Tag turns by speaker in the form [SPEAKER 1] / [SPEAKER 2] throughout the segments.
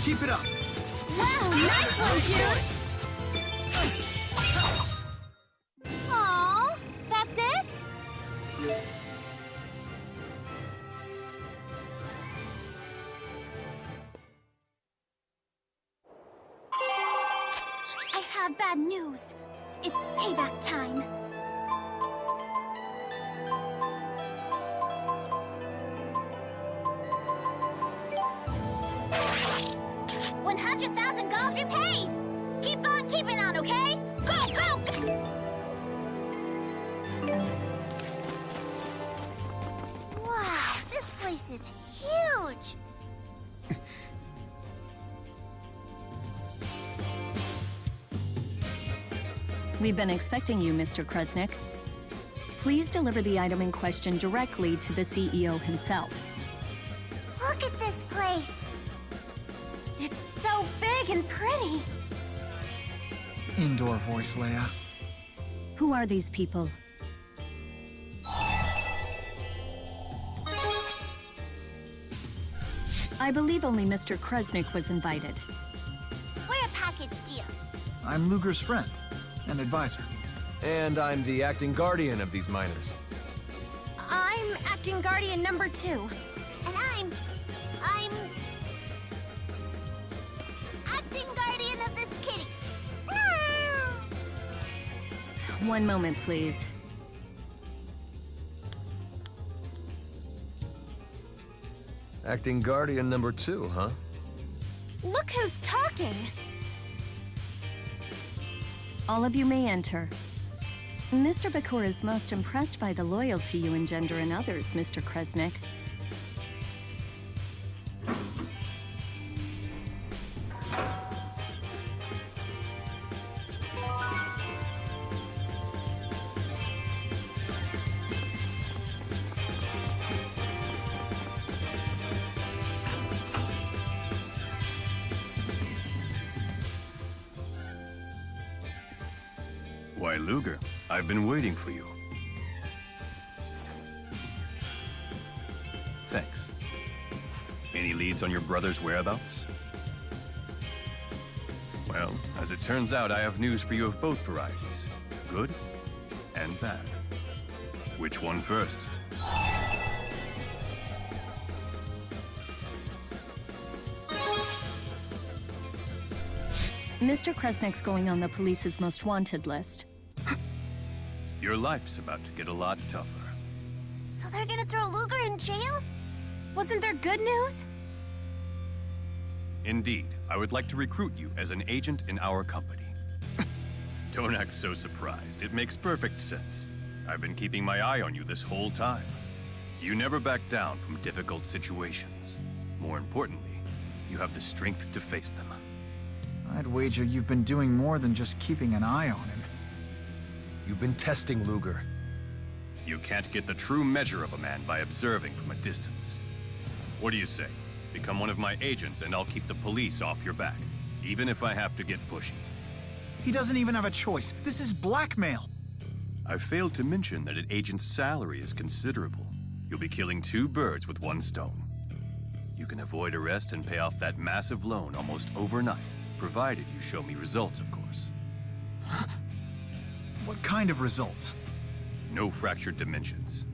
[SPEAKER 1] Keep it up.
[SPEAKER 2] Wow, nice one, Jude. Aww, that's it? I have bad news. It's payback time. $100,000 repaid! Keep on keeping on, okay? Go, go! Wow, this place is huge!
[SPEAKER 3] We've been expecting you, Mr. Kresnik. Please deliver the item in question directly to the CEO himself.
[SPEAKER 2] Look at this place! It's so big and pretty!
[SPEAKER 1] Indoor voice, Leia.
[SPEAKER 3] Who are these people? I believe only Mr. Kresnik was invited.
[SPEAKER 2] We're a package deal.
[SPEAKER 1] I'm Luger's friend and advisor.
[SPEAKER 4] And I'm the acting guardian of these miners.
[SPEAKER 2] I'm acting guardian number 2. And I'm...
[SPEAKER 3] One moment, please.
[SPEAKER 4] Acting Guardian number 2, huh?
[SPEAKER 2] Look who's talking!
[SPEAKER 3] All of you may enter. Mr. Bakura is most impressed by the loyalty you engender in others, Mr. Kresnik.
[SPEAKER 5] Why, Luger, I've been waiting for you. Thanks. Any leads on your brother's whereabouts? Well, as it turns out, I have news for you of both varieties. Good and bad. Which one first?
[SPEAKER 3] Mr. Kresnik's going on the police's most wanted list.
[SPEAKER 5] Your life's about to get a lot tougher.
[SPEAKER 2] So they're gonna throw Luger in jail? Wasn't there good news?
[SPEAKER 5] Indeed, I would like to recruit you as an agent in our company. Don't act so surprised. It makes perfect sense. I've been keeping my eye on you this whole time. You never back down from difficult situations. More importantly, you have the strength to face them.
[SPEAKER 1] I'd wager you've been doing more than just keeping an eye on him.
[SPEAKER 4] You've been testing Luger.
[SPEAKER 5] You can't get the true measure of a man by observing from a distance. What do you say? Become one of my agents and I'll keep the police off your back, even if I have to get pushy.
[SPEAKER 1] He doesn't even have a choice. This is blackmail.
[SPEAKER 5] I failed to mention that an agent's salary is considerable. You'll be killing 2 birds with 1 stone. You can avoid arrest and pay off that massive loan almost overnight, provided you show me results, of course.
[SPEAKER 1] What kind of results?
[SPEAKER 5] No fractured dimensions.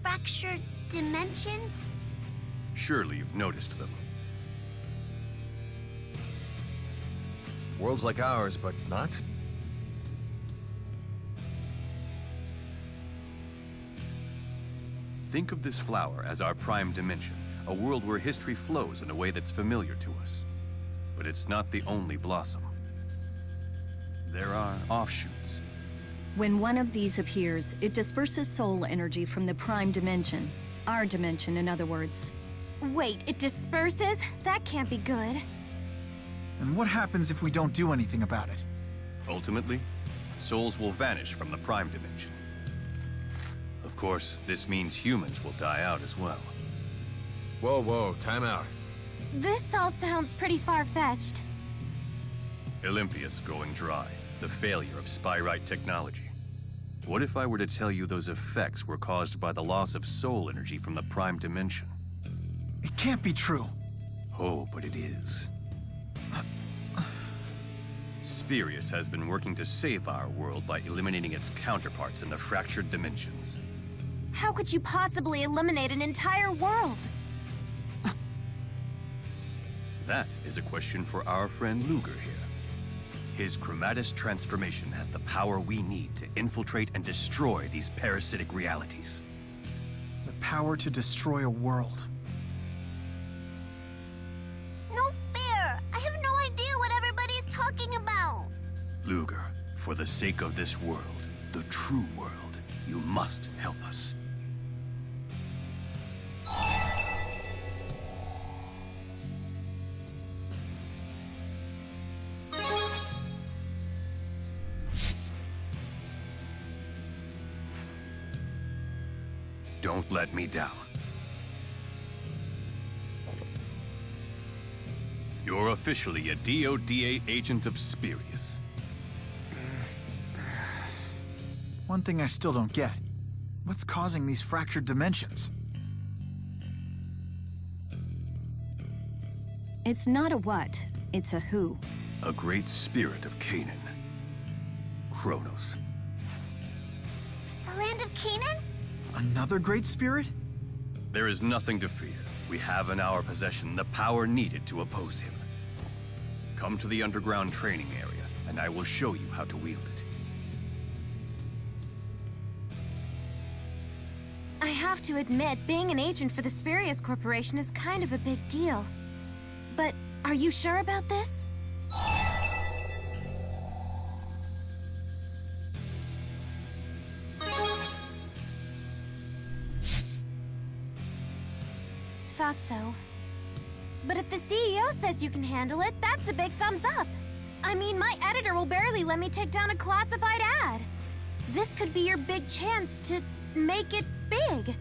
[SPEAKER 2] Fractured dimensions?
[SPEAKER 5] Surely you've noticed them.
[SPEAKER 4] Worlds like ours, but not?
[SPEAKER 5] Think of this flower as our prime dimension, a world where history flows in a way that's familiar to us. But it's not the only blossom. There are offshoots.
[SPEAKER 3] When one of these appears, it disperses soul energy from the prime dimension. Our dimension, in other words.
[SPEAKER 2] Wait, it disperses? That can't be good.
[SPEAKER 1] And what happens if we don't do anything about it?
[SPEAKER 5] Ultimately, souls will vanish from the prime dimension. Of course, this means humans will die out as well.
[SPEAKER 4] Whoa, whoa, time out.
[SPEAKER 2] This all sounds pretty far-fetched.
[SPEAKER 5] Olympius going dry, the failure of Spyrite technology. What if I were to tell you those effects were caused by the loss of soul energy from the prime dimension?
[SPEAKER 1] It can't be true.
[SPEAKER 5] Oh, but it is. Spirius has been working to save our world by eliminating its counterparts in the fractured dimensions.
[SPEAKER 2] How could you possibly eliminate an entire world?
[SPEAKER 5] That is a question for our friend Luger here. His chromatis transformation has the power we need to infiltrate and destroy these parasitic realities.
[SPEAKER 1] The power to destroy a world.
[SPEAKER 2] No fair! I have no idea what everybody's talking about!
[SPEAKER 5] Luger, for the sake of this world, the true world, you must help us. Don't let me down. You're officially a DODA agent of Spirius.
[SPEAKER 1] One thing I still don't get. What's causing these fractured dimensions?
[SPEAKER 3] It's not a what, it's a who.
[SPEAKER 5] A great spirit of Canaan. Kronos.
[SPEAKER 2] The land of Canaan?
[SPEAKER 1] Another great spirit?
[SPEAKER 5] There is nothing to fear. We have in our possession the power needed to oppose him. Come to the underground training area, and I will show you how to wield it.
[SPEAKER 2] to admit, being an agent for the Spurious Corporation is kind of a big deal. But are you sure about this? Thought so. But if the CEO says you can handle it, that's a big thumbs up. I mean, my editor will barely let me take down a classified ad. This could be your big chance to make it big.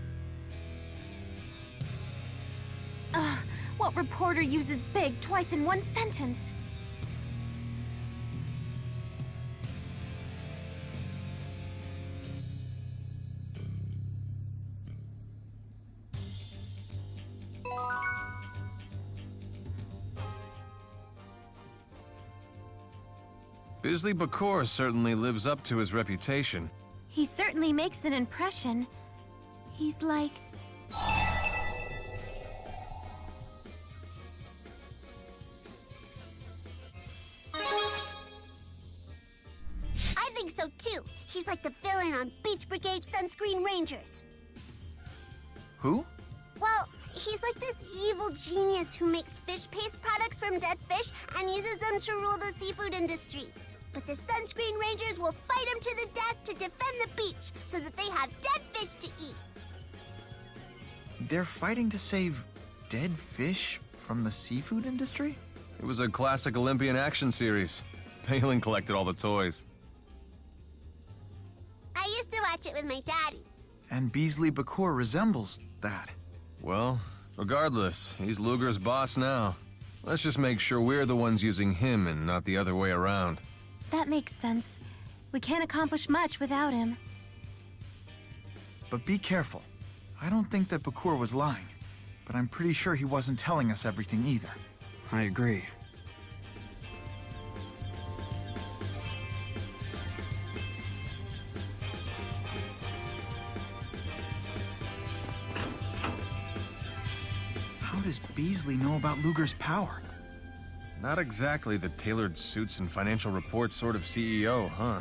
[SPEAKER 2] Ugh, what reporter uses big twice in one sentence?
[SPEAKER 4] Bisley Bakor certainly lives up to his reputation.
[SPEAKER 2] He certainly makes an impression. He's like...
[SPEAKER 6] I think so too. He's like the villain on Beach Brigade Sunscreen Rangers.
[SPEAKER 1] Who?
[SPEAKER 6] Well, he's like this evil genius who makes fish paste products from dead fish and uses them to rule the seafood industry. But the Sunscreen Rangers will fight him to the death to defend the beach so that they have dead fish to eat.
[SPEAKER 1] They're fighting to save dead fish from the seafood industry?
[SPEAKER 4] It was a classic Olympian action series. Palin collected all the toys.
[SPEAKER 6] I used to watch it with my daddy.
[SPEAKER 1] And Beasley Bakor resembles that.
[SPEAKER 4] Well, regardless, he's Luger's boss now. Let's just make sure we're the ones using him and not the other way around.
[SPEAKER 2] That makes sense. We can't accomplish much without him.
[SPEAKER 1] But be careful. I don't think that Bakor was lying, but I'm pretty sure he wasn't telling us everything either.
[SPEAKER 7] I agree.
[SPEAKER 1] How does Beasley know about Luger's power?
[SPEAKER 4] Not exactly the tailored suits and financial reports sort of CEO, huh?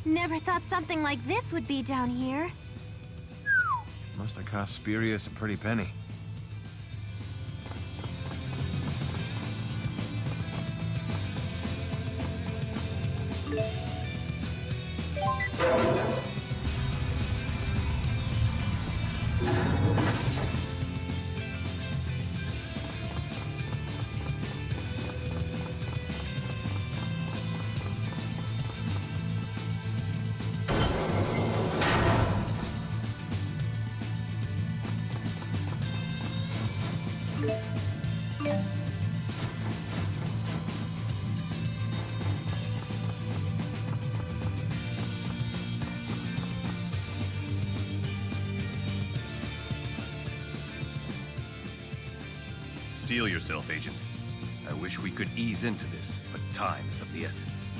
[SPEAKER 2] Never thought something like this would be down here.
[SPEAKER 4] Must have cost Spurious a pretty penny.
[SPEAKER 5] Steel yourself, Agent. I wish we could ease into this, but time is of the essence.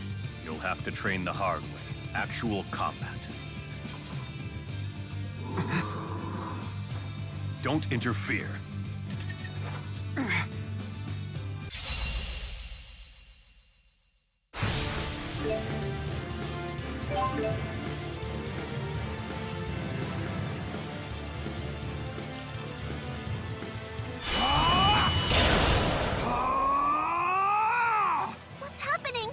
[SPEAKER 5] You'll have to train the hard way. Actual combat. Don't interfere.
[SPEAKER 6] What's happening?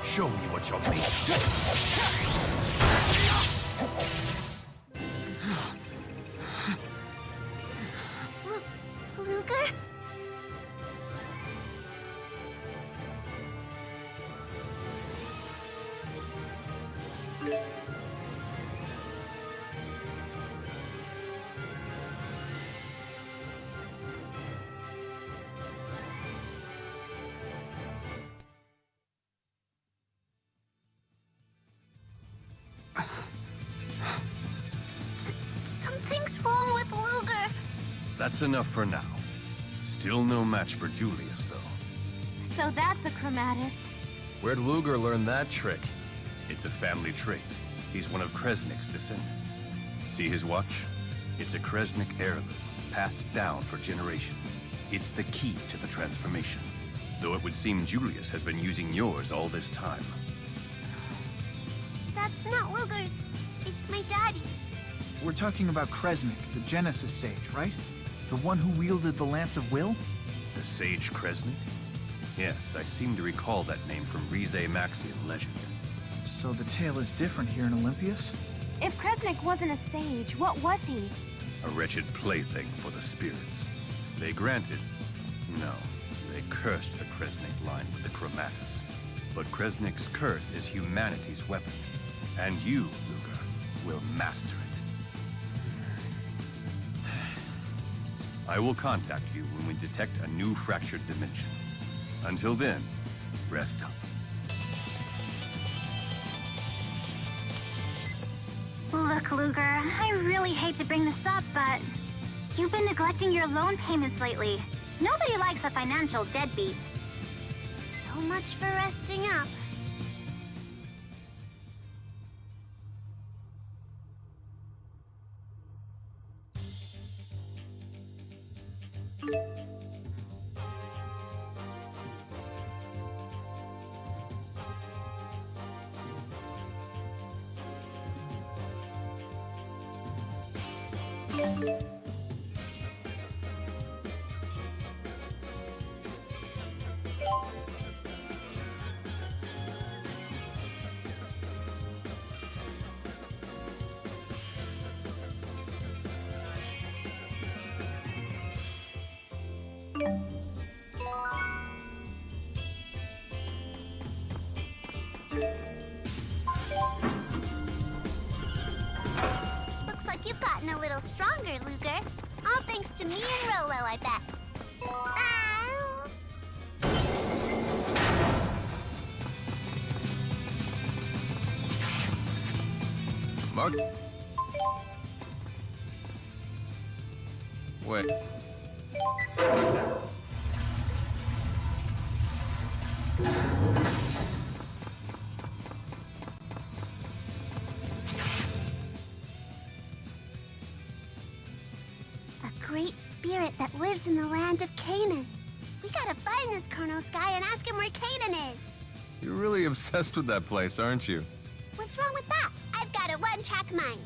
[SPEAKER 5] Show me what you're made of.
[SPEAKER 6] Luger? Something's wrong with Luger.
[SPEAKER 5] That's enough for now. Still no match for Julius, though.
[SPEAKER 2] So that's a Chromatus.
[SPEAKER 4] Where'd Luger learn that trick?
[SPEAKER 5] It's a family trait. He's one of Kresnik's descendants. See his watch? It's a Kresnik heirloom, passed down for generations. It's the key to the transformation. Though it would seem Julius has been using yours all this time.
[SPEAKER 6] That's not Luger's. It's my daddy's.
[SPEAKER 1] We're talking about Kresnik, the Genesis Sage, right? The one who wielded the Lance of Will?
[SPEAKER 5] The Sage Kresnik? Yes, I seem to recall that name from Rize Maxian legend.
[SPEAKER 1] So the tale is different here in Olympias?
[SPEAKER 2] If Kresnik wasn't a sage, what was he?
[SPEAKER 5] A wretched plaything for the spirits. They granted... No, they cursed the Kresnik line with the Chromatus. But Kresnik's curse is humanity's weapon. And you, Luger, will master it. I will contact you when we detect a new fractured dimension. Until then, rest up.
[SPEAKER 7] Look, Luger, I really hate to bring this up, but you've been neglecting your loan payments lately. Nobody likes a financial deadbeat.
[SPEAKER 6] So much for resting up. Looks like you've gotten a little stronger, Luger. All thanks to me and Rolo, I bet.
[SPEAKER 4] Mark? Wait.
[SPEAKER 6] A great spirit that lives in the land of Canaan. We gotta find this Chronos guy and ask him where Canaan is.
[SPEAKER 4] You're really obsessed with that place, aren't you?
[SPEAKER 6] What's wrong with that? I've got a one-track mind.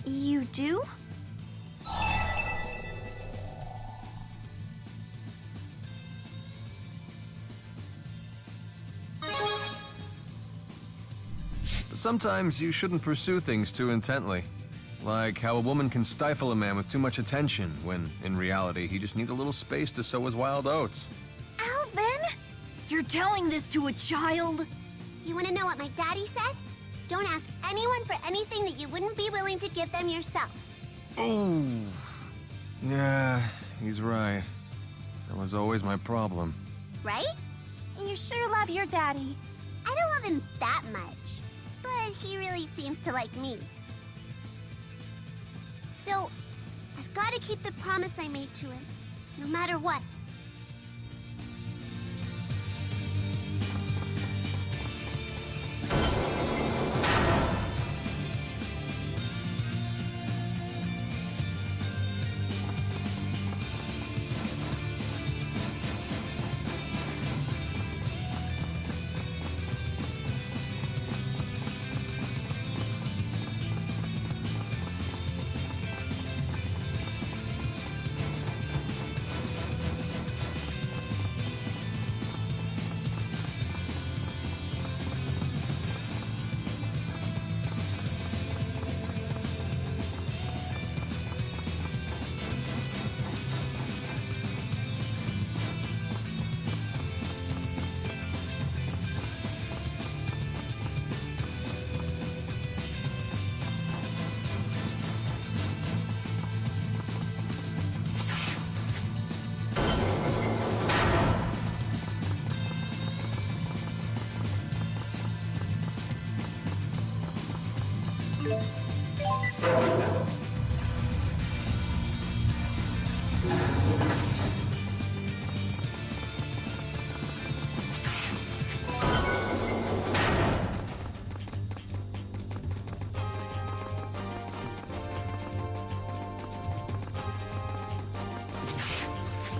[SPEAKER 2] You do?
[SPEAKER 4] But sometimes you shouldn't pursue things too intently. Like how a woman can stifle a man with too much attention, when, in reality, he just needs a little space to sow his wild oats.
[SPEAKER 2] Alvin? You're telling this to a child?
[SPEAKER 6] You wanna know what my daddy said? Don't ask anyone for anything that you wouldn't be willing to give them yourself.
[SPEAKER 4] Oh. Yeah, he's right. That was always my problem.
[SPEAKER 6] Right?
[SPEAKER 2] You sure love your daddy.
[SPEAKER 6] I don't love him that much, but he really seems to like me. So, I've gotta keep the promise I made to him, no matter what.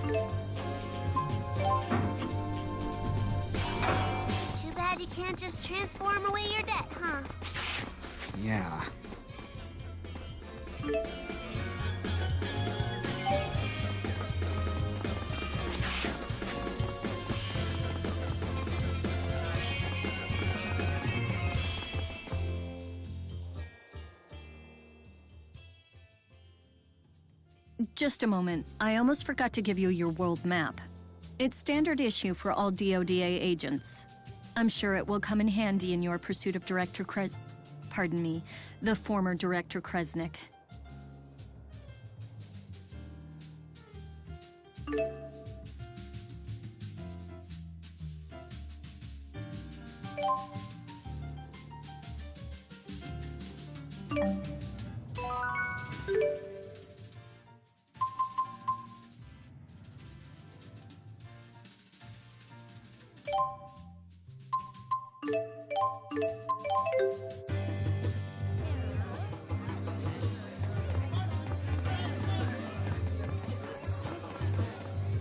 [SPEAKER 6] Too bad you can't just transform away your debt, huh?
[SPEAKER 1] Yeah.
[SPEAKER 3] Just a moment. I almost forgot to give you your world map. It's standard issue for all DODA agents. I'm sure it will come in handy in your pursuit of the former Director Kresnik.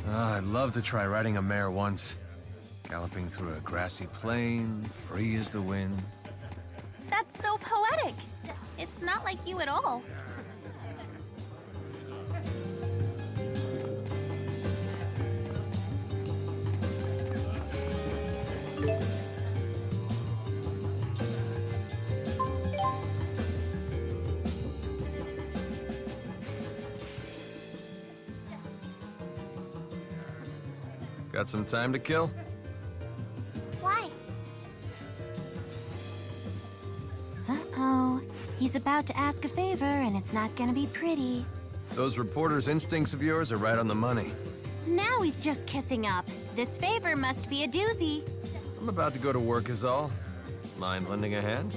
[SPEAKER 4] I'd love to try riding a mare once. Galloping through a grassy plain, free as the wind.
[SPEAKER 2] That's so poetic. It's not like you at all.
[SPEAKER 4] Got some time to kill?
[SPEAKER 6] Why?
[SPEAKER 2] Uh-oh. He's about to ask a favor, and it's not gonna be pretty.
[SPEAKER 4] Those reporter's instincts of yours are right on the money.
[SPEAKER 2] Now he's just kissing up. This favor must be a doozy.
[SPEAKER 4] I'm about to go to work is all. Mind lending a hand?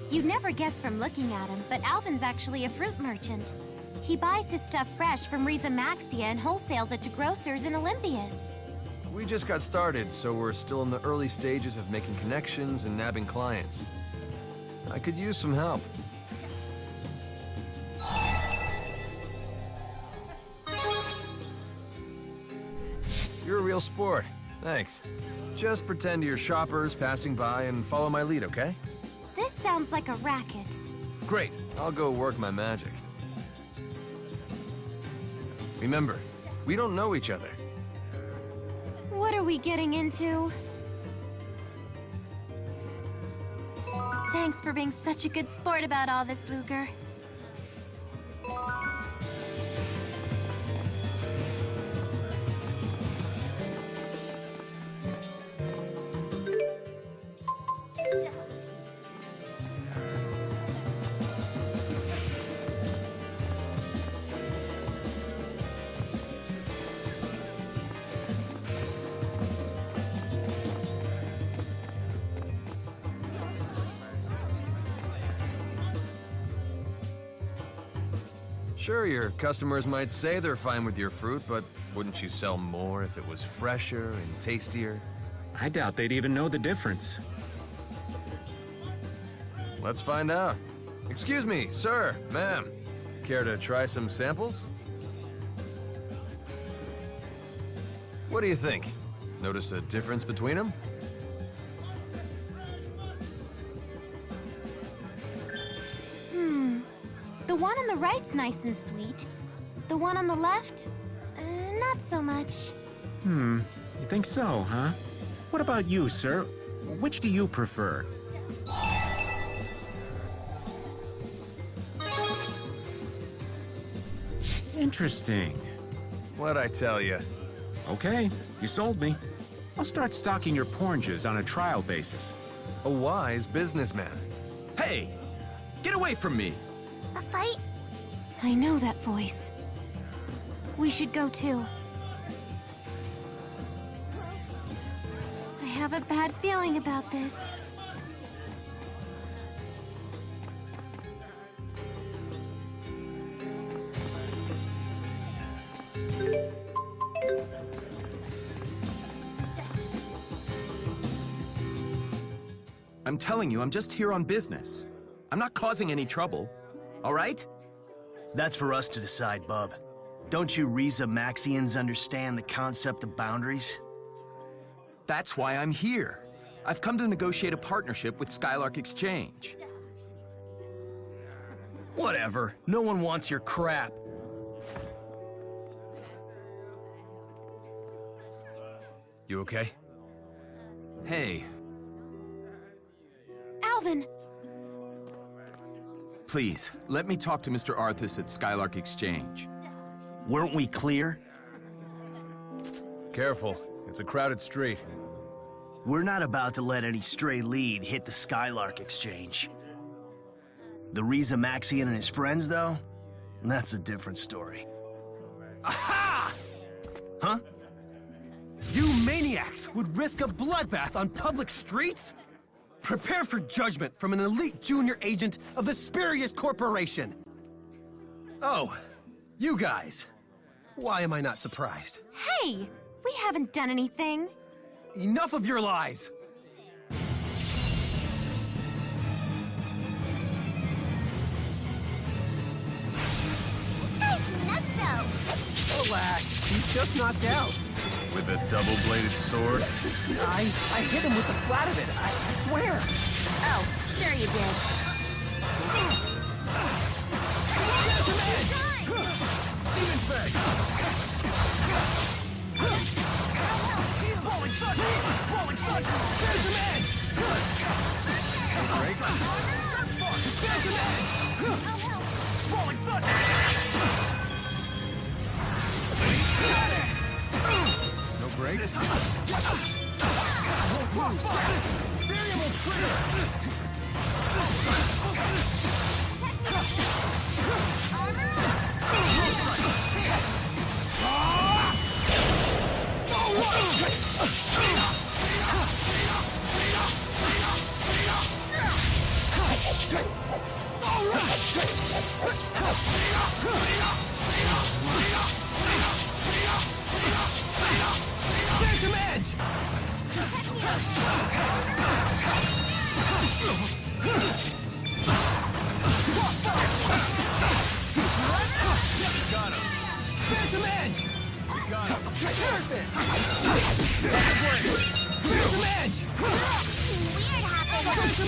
[SPEAKER 2] You'd never guess from looking at him, but Alvin's actually a fruit merchant. He buys his stuff fresh from Riza Maxia and wholesales it to grocers in Olympias.
[SPEAKER 4] We just got started, so we're still in the early stages of making connections and nabbing clients. I could use some help. You're a real sport. Thanks. Just pretend you're shoppers passing by and follow my lead, okay?
[SPEAKER 2] This sounds like a racket.
[SPEAKER 4] Great. I'll go work my magic. Remember, we don't know each other.
[SPEAKER 2] What are we getting into? Thanks for being such a good sport about all this, Luger.
[SPEAKER 4] Sure, your customers might say they're fine with your fruit, but wouldn't you sell more if it was fresher and tastier?
[SPEAKER 8] I doubt they'd even know the difference.
[SPEAKER 4] Let's find out. Excuse me, sir, ma'am. Care to try some samples? What do you think? Notice a difference between them?
[SPEAKER 2] The one on the right's nice and sweet. The one on the left, not so much.
[SPEAKER 8] You think so, huh? What about you, sir? Which do you prefer? Interesting.
[SPEAKER 4] What'd I tell you?
[SPEAKER 8] Okay, you sold me. I'll start stocking your oranges on a trial basis.
[SPEAKER 4] A wise businessman.
[SPEAKER 9] Hey! Get away from me!
[SPEAKER 6] A fight?
[SPEAKER 2] I know that voice. We should go too. I have a bad feeling about this.
[SPEAKER 9] I'm telling you, I'm just here on business. I'm not causing any trouble. All right?
[SPEAKER 10] That's for us to decide, bub. Don't you Riza Maxians understand the concept of boundaries?
[SPEAKER 9] That's why I'm here. I've come to negotiate a partnership with Skylark Exchange.
[SPEAKER 10] Whatever. No one wants your crap.
[SPEAKER 4] You okay?
[SPEAKER 9] Hey,
[SPEAKER 2] Alvin!
[SPEAKER 9] please, let me talk to Mr. Arthas at Skylark Exchange.
[SPEAKER 10] Weren't we clear?
[SPEAKER 4] Careful. It's a crowded street.
[SPEAKER 10] We're not about to let any stray lead hit the Skylark Exchange. The Riza Maxian and his friends, though? That's a different story.
[SPEAKER 9] Aha!
[SPEAKER 10] Huh?
[SPEAKER 9] You maniacs would risk a bloodbath on public streets? Prepare for judgment from an elite junior agent of the Spurious Corporation. Oh, you guys. Why am I not surprised?
[SPEAKER 2] Hey, we haven't done anything.
[SPEAKER 9] Enough of your lies!
[SPEAKER 6] This guy's nutso!
[SPEAKER 9] Relax, he's just knocked out.
[SPEAKER 5] With a double-bladed sword?
[SPEAKER 9] I hit him with the flat of it, I swear.
[SPEAKER 2] Oh, sure you did.
[SPEAKER 4] No brakes?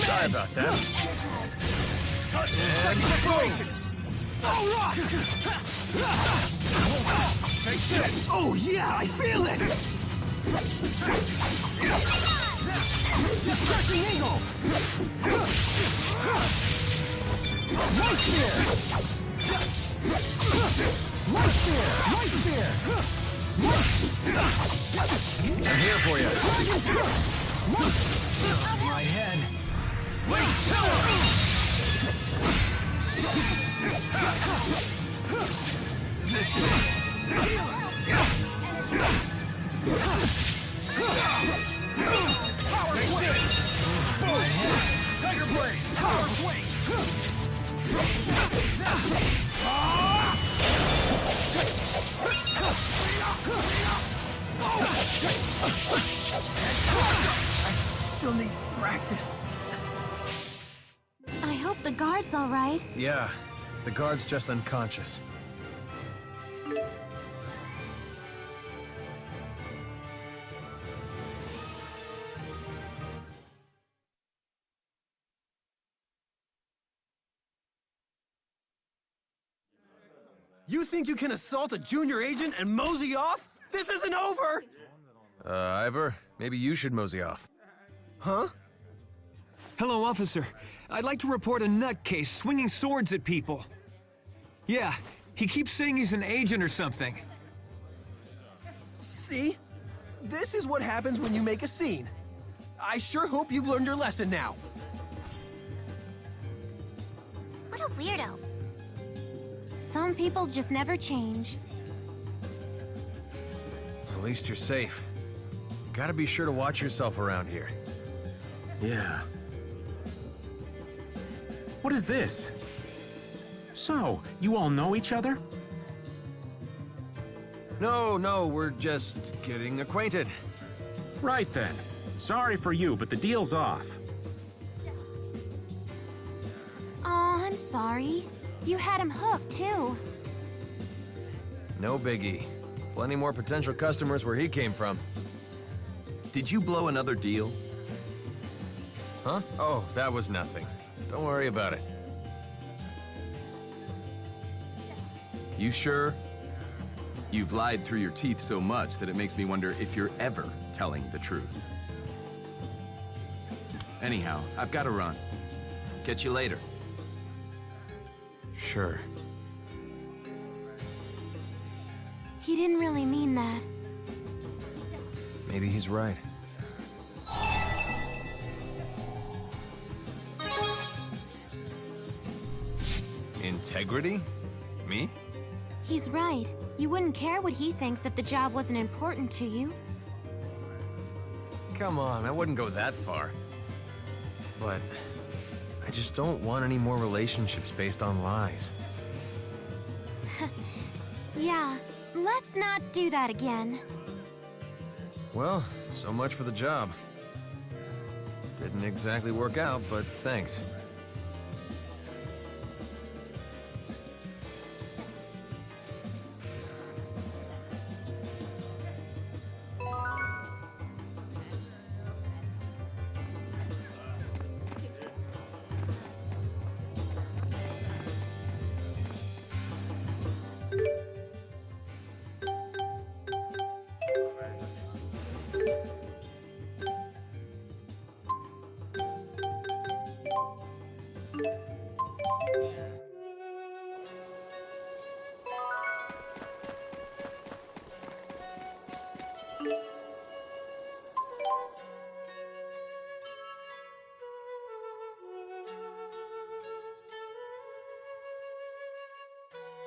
[SPEAKER 4] Sorry about that.
[SPEAKER 9] Oh yeah, I feel it! Crushing angle! Right spear! Right spear! Right spear!
[SPEAKER 4] I'm here for you.
[SPEAKER 9] My head.
[SPEAKER 4] Tiger Blade! Power Swing!
[SPEAKER 9] Still need practice.
[SPEAKER 2] I hope the guard's all right.
[SPEAKER 4] Yeah, the guard's just unconscious.
[SPEAKER 9] You think you can assault a junior agent and mosey off? This isn't over!
[SPEAKER 4] Ivor, maybe you should mosey off.
[SPEAKER 9] Huh?
[SPEAKER 11] Hello, officer. I'd like to report a nutcase swinging swords at people. Yeah, he keeps saying he's an agent or something.
[SPEAKER 9] See? This is what happens when you make a scene. I sure hope you've learned your lesson now.
[SPEAKER 6] What a weirdo.
[SPEAKER 2] Some people just never change.
[SPEAKER 4] At least you're safe. Gotta be sure to watch yourself around here.
[SPEAKER 8] Yeah. What is this? So, you all know each other?
[SPEAKER 4] No, we're just getting acquainted.
[SPEAKER 8] Right then. Sorry for you, but the deal's off.
[SPEAKER 2] Aw, I'm sorry. You had him hooked, too.
[SPEAKER 4] No biggie. Plenty more potential customers where he came from.
[SPEAKER 9] Did you blow another deal?
[SPEAKER 4] Huh? Oh, that was nothing. Don't worry about it.
[SPEAKER 9] You sure? You've lied through your teeth so much that it makes me wonder if you're ever telling the truth. Anyhow, I've got to run. Catch you later.
[SPEAKER 4] Sure.
[SPEAKER 2] He didn't really mean that.
[SPEAKER 4] Maybe he's right. Integrity? Me?
[SPEAKER 2] He's right. You wouldn't care what he thinks if the job wasn't important to you.
[SPEAKER 4] Come on, I wouldn't go that far. but I just don't want any more relationships based on lies.
[SPEAKER 2] Yeah, let's not do that again.
[SPEAKER 4] Well, so much for the job. Didn't exactly work out, but thanks.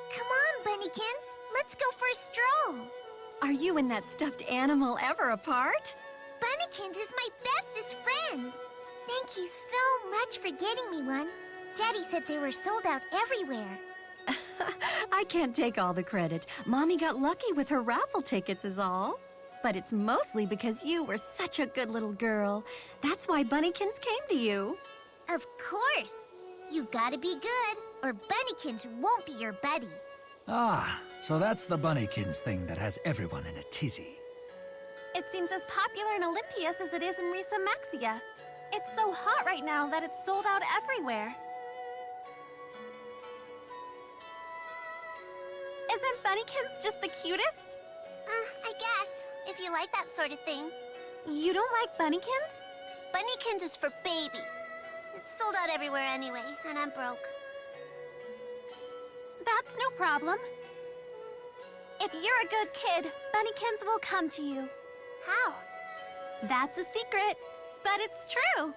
[SPEAKER 6] Come on, Bunnykins. Let's go for a stroll.
[SPEAKER 2] Are you and that stuffed animal ever apart?
[SPEAKER 6] Bunnykins is my bestest friend. Thank you so much for getting me one. Daddy said they were sold out everywhere.
[SPEAKER 2] I can't take all the credit. Mommy got lucky with her raffle tickets is all. But it's mostly because you were such a good little girl. That's why Bunnykins came to you.
[SPEAKER 6] Of course. You gotta be good, or Bunnykins won't be your buddy.
[SPEAKER 12] Ah, so that's the Bunnykins thing that has everyone in a tizzy.
[SPEAKER 2] It seems as popular in Olympias as it is in Risa Maxia. It's so hot right now that it's sold out everywhere. Isn't Bunnykins just the cutest?
[SPEAKER 6] I guess, if you like that sort of thing.
[SPEAKER 2] You don't like Bunnykins?
[SPEAKER 6] Bunnykins is for babies. It's sold out everywhere anyway, and I'm broke.
[SPEAKER 2] That's no problem. If you're a good kid, Bunnykins will come to you.
[SPEAKER 6] How?
[SPEAKER 2] That's a secret, but it's true.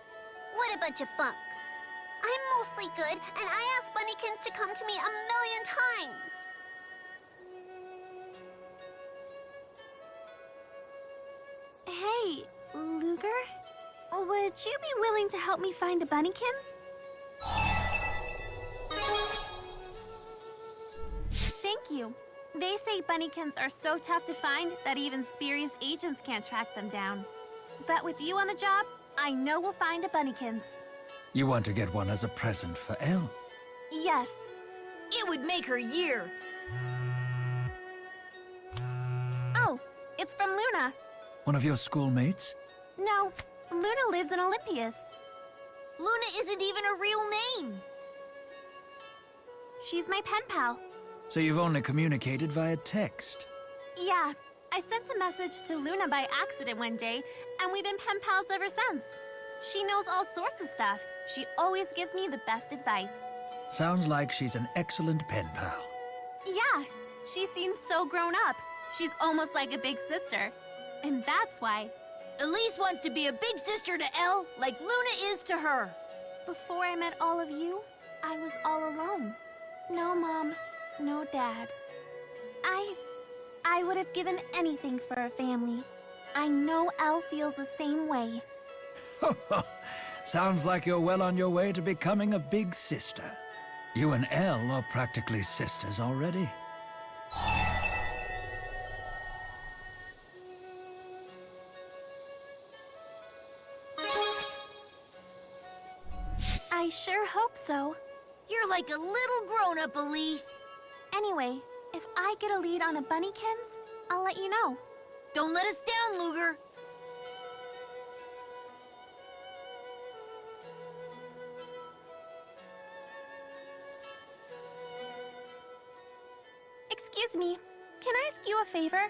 [SPEAKER 6] What a bunch of bunk. I'm mostly good, and I asked Bunnykins to come to me 1,000,000 times.
[SPEAKER 2] Hey, Luger? Would you be willing to help me find a Bunnykins? Thank you. They say Bunnykins are so tough to find that even spurious agents can't track them down. But with you on the job, I know we'll find a Bunnykins.
[SPEAKER 12] You want to get one as a present for Elle?
[SPEAKER 2] Yes. It would make her year. Oh, it's from Luna.
[SPEAKER 12] One of your schoolmates?
[SPEAKER 2] No, Luna lives in Olympias. Luna isn't even a real name. She's my pen pal.
[SPEAKER 12] So you've only communicated via text?
[SPEAKER 2] Yeah, I sent a message to Luna by accident one day, and we've been pen pals ever since. She knows all sorts of stuff. She always gives me the best advice.
[SPEAKER 12] Sounds like she's an excellent pen pal.
[SPEAKER 2] Yeah, she seems so grown up. She's almost like a big sister. And that's why
[SPEAKER 13] Elise wants to be a big sister to Elle like Luna is to her.
[SPEAKER 2] before I met all of you, I was all alone. No mom, no dad. I would have given anything for a family. I know Elle feels the same way.
[SPEAKER 12] Sounds like you're well on your way to becoming a big sister. You and Elle are practically sisters already.
[SPEAKER 2] I sure hope so.
[SPEAKER 13] You're like a little grown-up, Elise.
[SPEAKER 2] Anyway, if I get a lead on a Bunnykins, I'll let you know.
[SPEAKER 13] Don't let us down, Luger.
[SPEAKER 2] Excuse me, can I ask you a favor?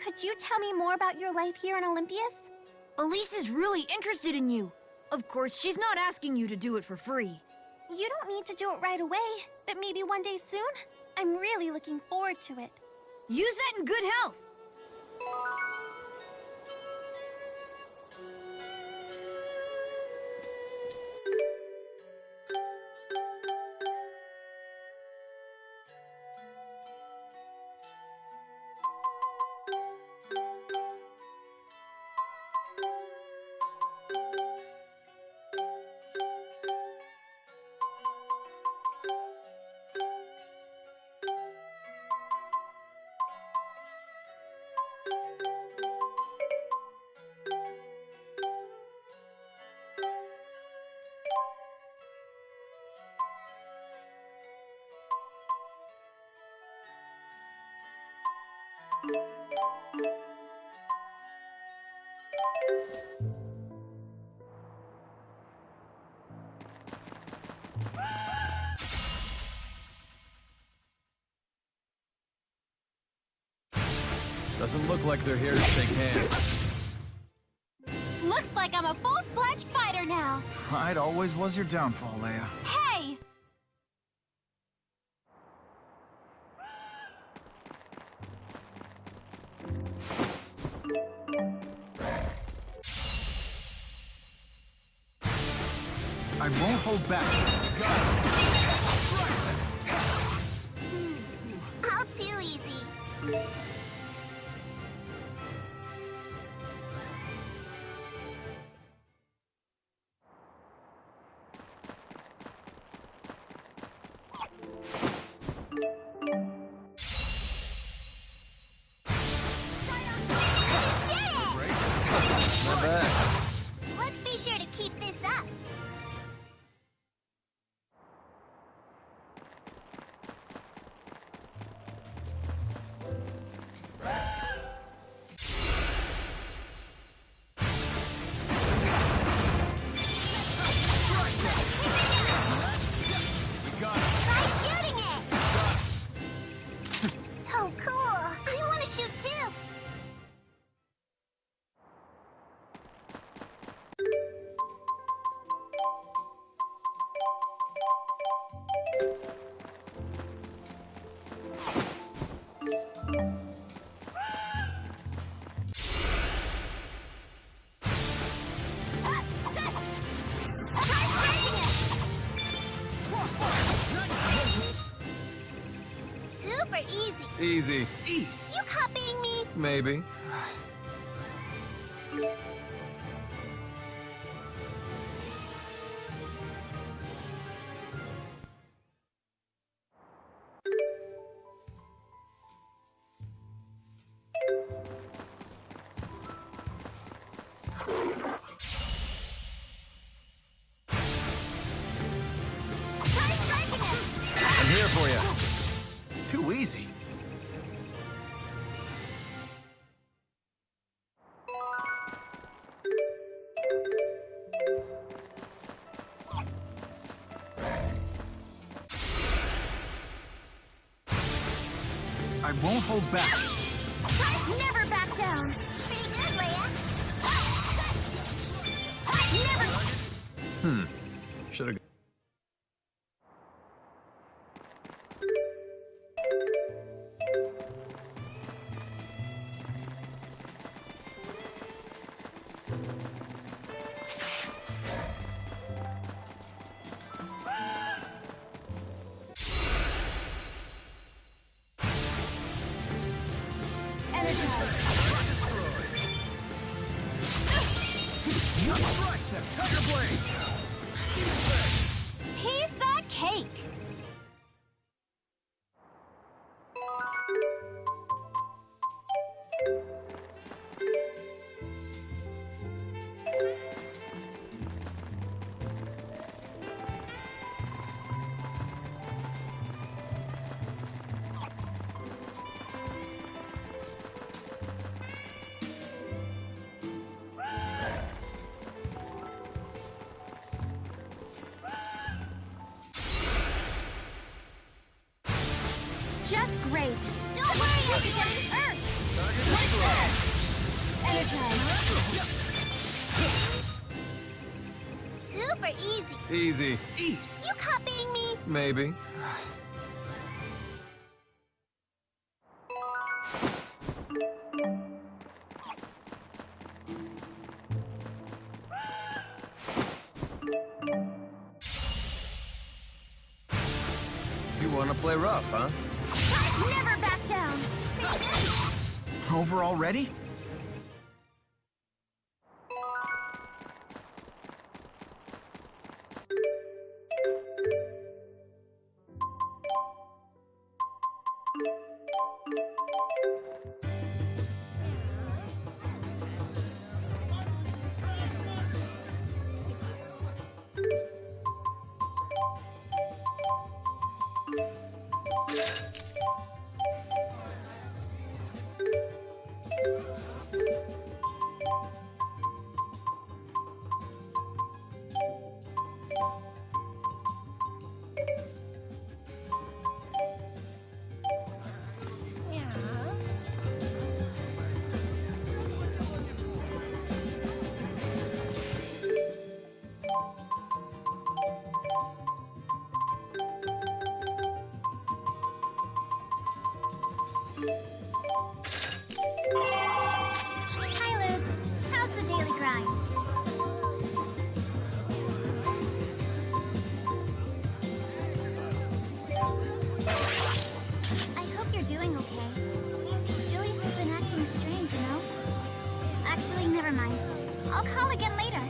[SPEAKER 2] Could you tell me more about your life here in Olympias?
[SPEAKER 13] Elise is really interested in you. Of course, she's not asking you to do it for free.
[SPEAKER 2] You don't need to do it right away, but maybe one day soon? I'm really looking forward to it.
[SPEAKER 13] Use that in good health.
[SPEAKER 4] Doesn't look like they're here to shake hands.
[SPEAKER 2] Looks like I'm a full-fledged fighter now.
[SPEAKER 1] Pride always was your downfall, Leia.
[SPEAKER 2] Hey!
[SPEAKER 1] I won't hold back.
[SPEAKER 6] All too easy.
[SPEAKER 4] Not bad.
[SPEAKER 6] Let's be sure to keep this up. Try shooting it! So cool! I want to shoot too! Super easy.
[SPEAKER 4] Easy.
[SPEAKER 6] Ease. You copying me?
[SPEAKER 4] Maybe. I'm here for you.
[SPEAKER 1] Too easy. I won't hold back.
[SPEAKER 2] Never back down.
[SPEAKER 6] Pretty good, Leia.
[SPEAKER 2] Never.
[SPEAKER 4] Should've.
[SPEAKER 2] Piece of cake. Just great.
[SPEAKER 6] Don't worry, I'll be getting Earth.
[SPEAKER 2] Energize.
[SPEAKER 6] Super easy.
[SPEAKER 4] Easy.
[SPEAKER 6] Ease. You copying me?
[SPEAKER 4] Maybe. You wanna play rough, huh?
[SPEAKER 2] Never back down.
[SPEAKER 6] Pretty good.
[SPEAKER 1] Over already?
[SPEAKER 2] Actually, never mind. I'll call again later.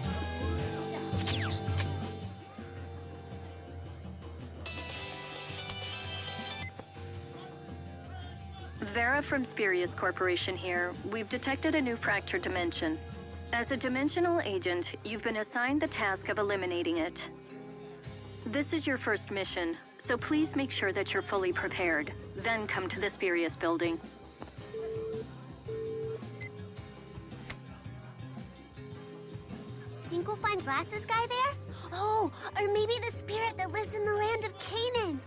[SPEAKER 3] Vera from Spurious Corporation here. We've detected a new fractured dimension. As a dimensional agent, you've been assigned the task of eliminating it. This is your first mission, so please make sure that you're fully prepared. Then come to the Spurious building.
[SPEAKER 6] Think we'll find Glasses Guy there? Oh, or maybe the spirit that lives in the land of Canaan.